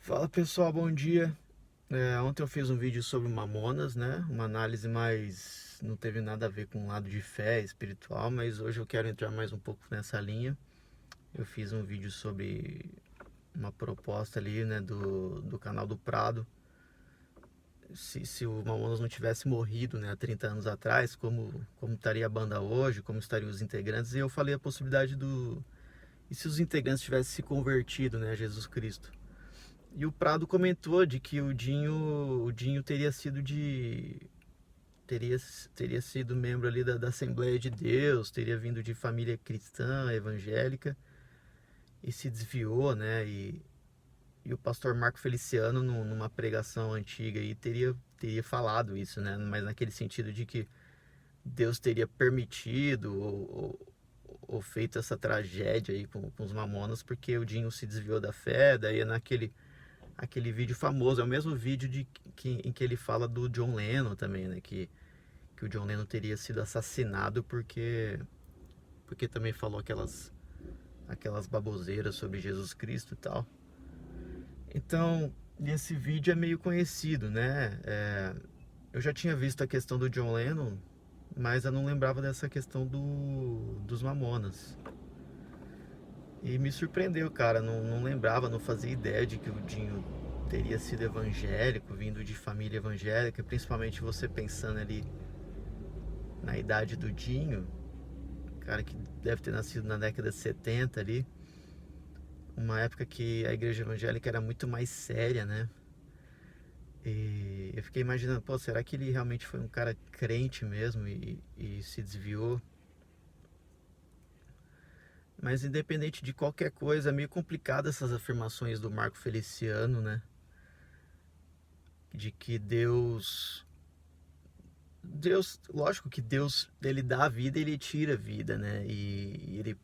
Fala pessoal, bom dia. Ontem eu fiz um vídeo sobre Mamonas, né? Uma análise mais. Não teve nada a ver com o lado de fé espiritual, mas hoje eu quero entrar mais um pouco nessa linha. Eu fiz um vídeo sobre uma proposta ali, né, do canal do Prado. Se o Mamonas não tivesse morrido, né, há 30 anos atrás, como estaria a banda hoje, como estariam os integrantes. E eu falei a possibilidade do. E se os integrantes tivessem se convertido, né, a Jesus Cristo? E o Prado comentou de que o Dinho teria sido membro ali da Assembleia de Deus, teria vindo de família cristã, evangélica, e se desviou, né? E o pastor Marco Feliciano, numa pregação antiga, aí, teria falado isso, né? Mas naquele sentido de que Deus teria permitido ou feito essa tragédia aí com os mamonas, porque o Dinho se desviou da fé, daí é aquele vídeo famoso, é o mesmo vídeo em que ele fala do John Lennon também, né? Que o John Lennon teria sido assassinado porque também falou aquelas baboseiras sobre Jesus Cristo e tal. Então, esse vídeo é meio conhecido, né? Eu já tinha visto a questão do John Lennon, mas eu não lembrava dessa questão dos Mamonas. E me surpreendeu, cara. Não lembrava, não fazia ideia de que o Dinho teria sido evangélico, vindo de família evangélica, principalmente você pensando ali na idade do Dinho, cara que deve ter nascido na década de 70 ali, uma época que a igreja evangélica era muito mais séria, né? E eu fiquei imaginando, pô, será que ele realmente foi um cara crente mesmo e se desviou? Mas independente de qualquer coisa, é meio complicado essas afirmações do Marco Feliciano, né? De que lógico que Deus, ele dá a vida e ele tira a vida, né? Ele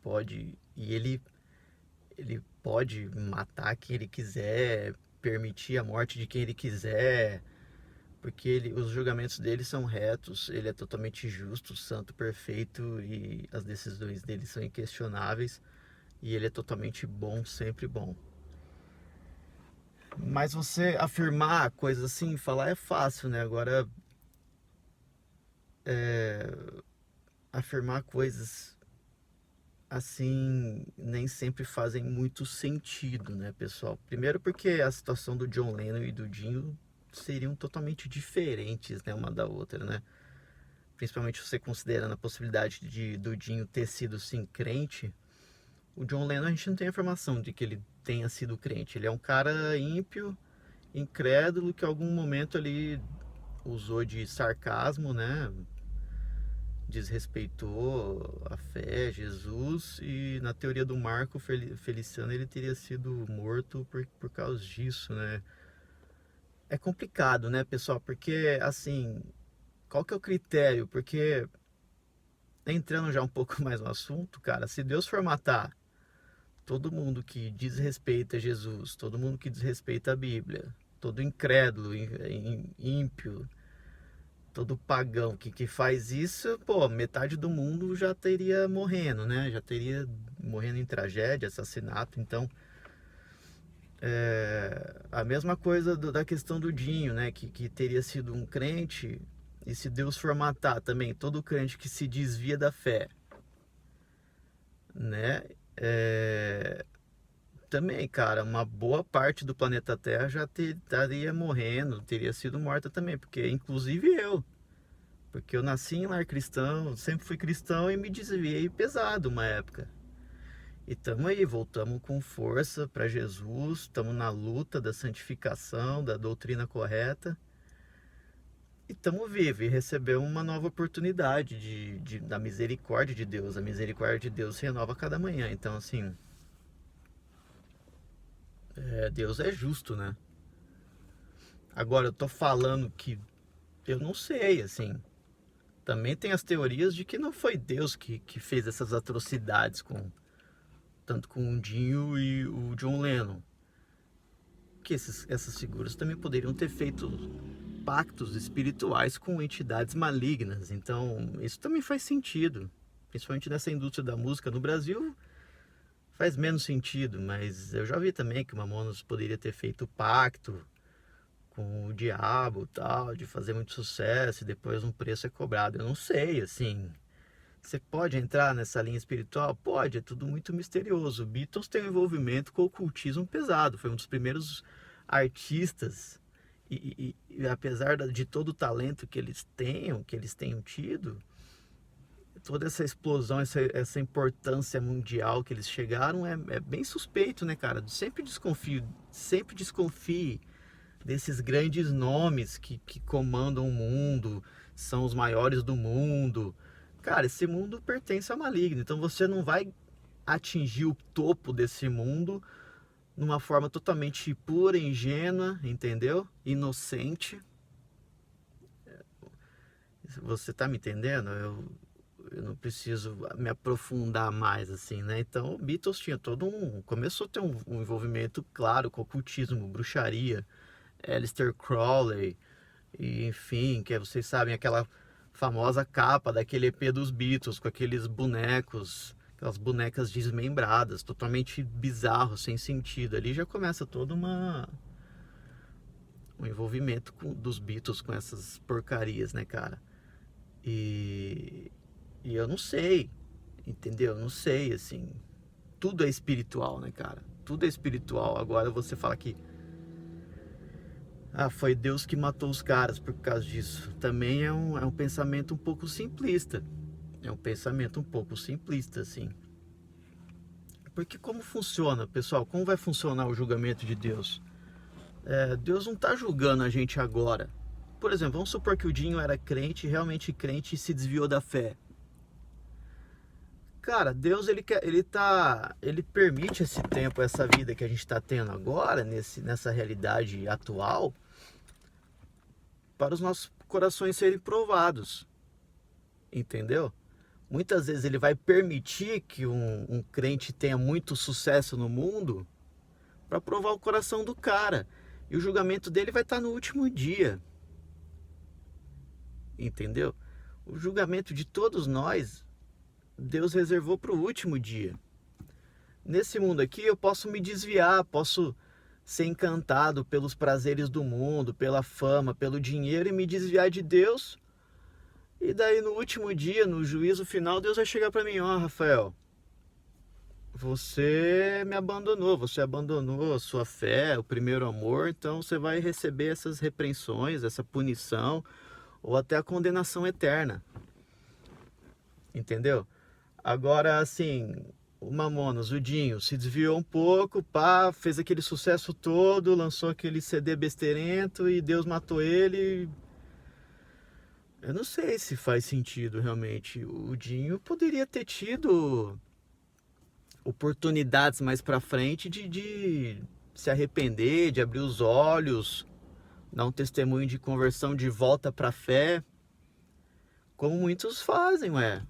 pode matar quem ele quiser, permitir a morte de quem ele quiser, porque os julgamentos dele são retos, ele é totalmente justo, santo, perfeito e as decisões dele são inquestionáveis e ele é totalmente bom, sempre bom. Mas você afirmar coisas assim, falar é fácil, né? Agora, afirmar coisas assim nem sempre fazem muito sentido, né, pessoal? Primeiro porque a situação do John Lennon e do Dinho seriam totalmente diferentes, né, uma da outra, né? Principalmente você considerando a possibilidade do Dinho ter sido sim crente. O John Lennon a gente não tem informação de que ele tenha sido crente. Ele é um cara ímpio, incrédulo, que em algum momento ali usou de sarcasmo, né? Desrespeitou a fé, Jesus, e na teoria do Marco Feliciano ele teria sido morto por causa disso, né? É complicado, né, pessoal? Porque, assim, qual que é o critério? Porque, entrando já um pouco mais no assunto, cara, se Deus for matar todo mundo que desrespeita Jesus, todo mundo que desrespeita a Bíblia, todo incrédulo, ímpio, todo pagão que faz isso, pô, metade do mundo já teria morrendo, né? Já teria morrendo em tragédia, assassinato. Então, a mesma coisa da questão do Dinho, né? Que teria sido um crente, e se Deus for matar também todo crente que se desvia da fé, né? É, também, cara, uma boa parte do planeta Terra já estaria morrendo, teria sido morta também, porque inclusive eu. Porque eu nasci em lar cristão, sempre fui cristão e me desviei pesado uma época. E estamos aí, voltamos com força para Jesus, estamos na luta da santificação, da doutrina correta. E estamos vivos e recebemos uma nova oportunidade da misericórdia de Deus. A misericórdia de Deus se renova a cada manhã. Então, assim, Deus é justo, né? Agora, eu tô falando que eu não sei, assim. Também tem as teorias de que não foi Deus que fez essas atrocidades tanto com o Dinho e o John Lennon. Que essas figuras também poderiam ter feito pactos espirituais com entidades malignas. Então, isso também faz sentido. Principalmente nessa indústria da música no Brasil, faz menos sentido, mas eu já vi também que o Mamonas poderia ter feito pacto com o diabo, tal, de fazer muito sucesso e depois um preço é cobrado. Eu não sei, assim. Você pode entrar nessa linha espiritual? Pode, é tudo muito misterioso. Beatles tem um envolvimento com o ocultismo pesado, foi um dos primeiros artistas e apesar de todo o talento que eles tenham tido, toda essa explosão, essa importância mundial que eles chegaram é bem suspeito, né, cara? Sempre desconfie desses grandes nomes que comandam o mundo, são os maiores do mundo. Cara, esse mundo pertence ao maligno, então você não vai atingir o topo desse mundo numa forma totalmente pura, ingênua, entendeu? Inocente. Você tá me entendendo? Eu não preciso me aprofundar mais assim, né? Então, o Beatles tinha começou a ter um envolvimento claro com ocultismo, bruxaria, Aleister Crowley, e enfim, que vocês sabem aquela famosa capa daquele EP dos Beatles com aqueles bonecos, aquelas bonecas desmembradas, totalmente bizarro, sem sentido. Ali já começa um envolvimento dos Beatles com essas porcarias, né, cara? E eu não sei, entendeu? Eu não sei, assim. Tudo é espiritual, né, cara? Tudo é espiritual. Agora você fala que foi Deus que matou os caras por causa disso. Também é um pensamento um pouco simplista. É um pensamento um pouco simplista, assim. Porque como funciona, pessoal? Como vai funcionar o julgamento de Deus? Deus não está julgando a gente agora. Por exemplo, vamos supor que o Dinho era crente, realmente crente, e se desviou da fé. Cara, Deus ele permite esse tempo, essa vida que a gente está tendo agora, nessa realidade atual, para os nossos corações serem provados, entendeu? Muitas vezes ele vai permitir que um crente tenha muito sucesso no mundo para provar o coração do cara. E o julgamento dele vai estar no último dia, entendeu? O julgamento de todos nós, Deus reservou para o último dia. Nesse mundo aqui eu posso me desviar, posso ser encantado pelos prazeres do mundo, pela fama, pelo dinheiro e me desviar de Deus. E daí no último dia, no juízo final, Deus vai chegar para mim: ó, Rafael, você me abandonou, você abandonou a sua fé, o primeiro amor, então você vai receber essas repreensões, essa punição ou até a condenação eterna. Entendeu? Agora, assim, o Mamonas, o Dinho, se desviou um pouco, pá, fez aquele sucesso todo, lançou aquele CD besteirento e Deus matou ele. Eu não sei se faz sentido realmente. O Dinho poderia ter tido oportunidades mais pra frente de se arrepender, de abrir os olhos, dar um testemunho de conversão de volta pra fé, como muitos fazem, ué.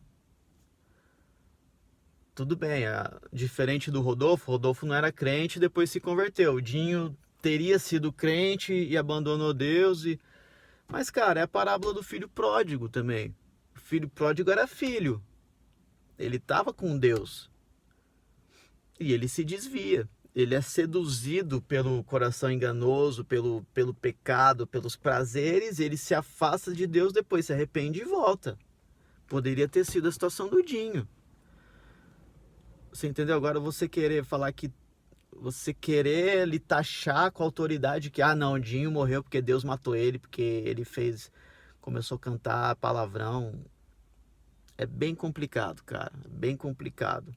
Tudo bem, diferente do Rodolfo não era crente e depois se converteu. O Dinho teria sido crente e abandonou Deus. Mas, cara, é a parábola do filho pródigo também. O filho pródigo era filho. Ele estava com Deus. E ele se desvia. Ele é seduzido pelo coração enganoso, pelo pecado, pelos prazeres. Ele se afasta de Deus, depois se arrepende e volta. Poderia ter sido a situação do Dinho. Você entendeu? Agora você querer falar que... Você querer lhe taxar com a autoridade que... não, o Dinho morreu porque Deus matou ele, porque ele começou a cantar palavrão. É bem complicado, cara. Bem complicado.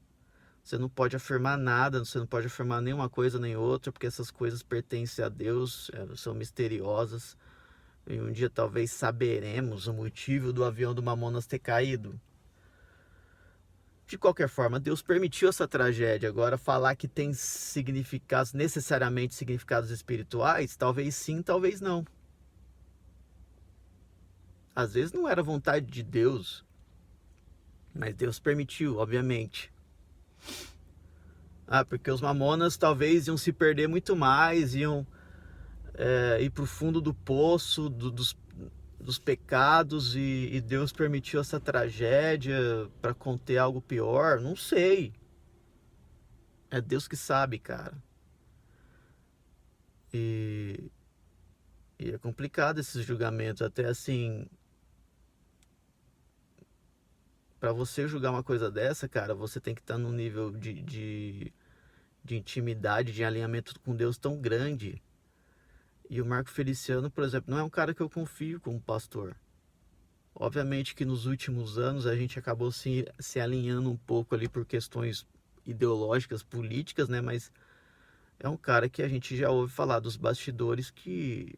Você não pode afirmar nada, você não pode afirmar nenhuma coisa nem outra, porque essas coisas pertencem a Deus, são misteriosas. E um dia talvez saberemos o motivo do avião do Mamonas ter caído. De qualquer forma, Deus permitiu essa tragédia. Agora, falar que tem significados, necessariamente significados espirituais, talvez sim, talvez não. Às vezes não era vontade de Deus, mas Deus permitiu, obviamente. Porque os Mamonas talvez iam se perder muito mais, iam ir para o fundo do poço dos pecados e Deus permitiu essa tragédia para conter algo pior, não sei. É Deus que sabe, cara. E, e é complicado esses julgamentos. Até assim, pra você julgar uma coisa dessa, cara, você tem que estar num nível de intimidade, de alinhamento com Deus tão grande. E o Marco Feliciano, por exemplo, não é um cara que eu confio como pastor. Obviamente que nos últimos anos a gente acabou se alinhando um pouco ali por questões ideológicas, políticas, né? Mas é um cara que a gente já ouve falar dos bastidores, que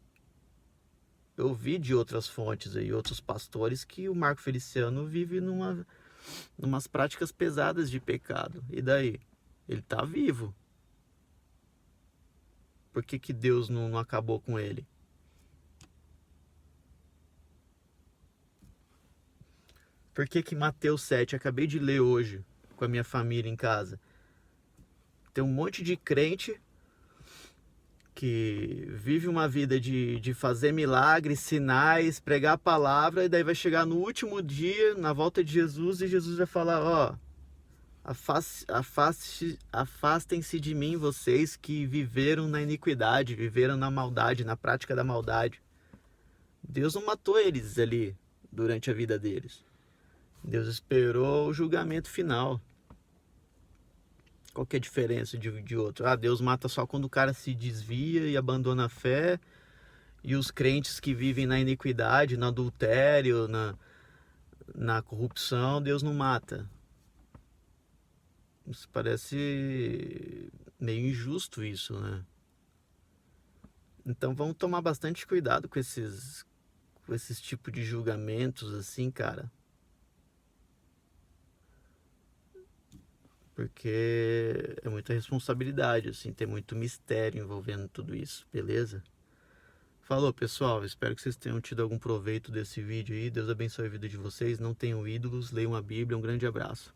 eu vi de outras fontes aí, outros pastores, que o Marco Feliciano vive numas práticas pesadas de pecado. E daí? Ele tá vivo. Por que que Deus não acabou com ele? Por que que Mateus 7, acabei de ler hoje com a minha família em casa, tem um monte de crente que vive uma vida de fazer milagres, sinais, pregar a palavra, e daí vai chegar no último dia, na volta de Jesus, e Jesus vai falar: ó, afastem-se de mim, vocês que viveram na iniquidade, viveram na maldade, na prática da maldade. Deus não matou eles ali durante a vida deles. Deus esperou o julgamento final. Qual que é a diferença de outro? Ah, Deus mata só quando o cara se desvia e abandona a fé, e os crentes que vivem na iniquidade, no adultério, na corrupção, Deus não mata. Isso parece meio injusto isso, né? Então vamos tomar bastante cuidado com esses tipos de julgamentos assim, cara. Porque é muita responsabilidade, assim, tem muito mistério envolvendo tudo isso, beleza? Falou, pessoal, espero que vocês tenham tido algum proveito desse vídeo aí. Deus abençoe a vida de vocês, não tenham ídolos, leiam a Bíblia, um grande abraço.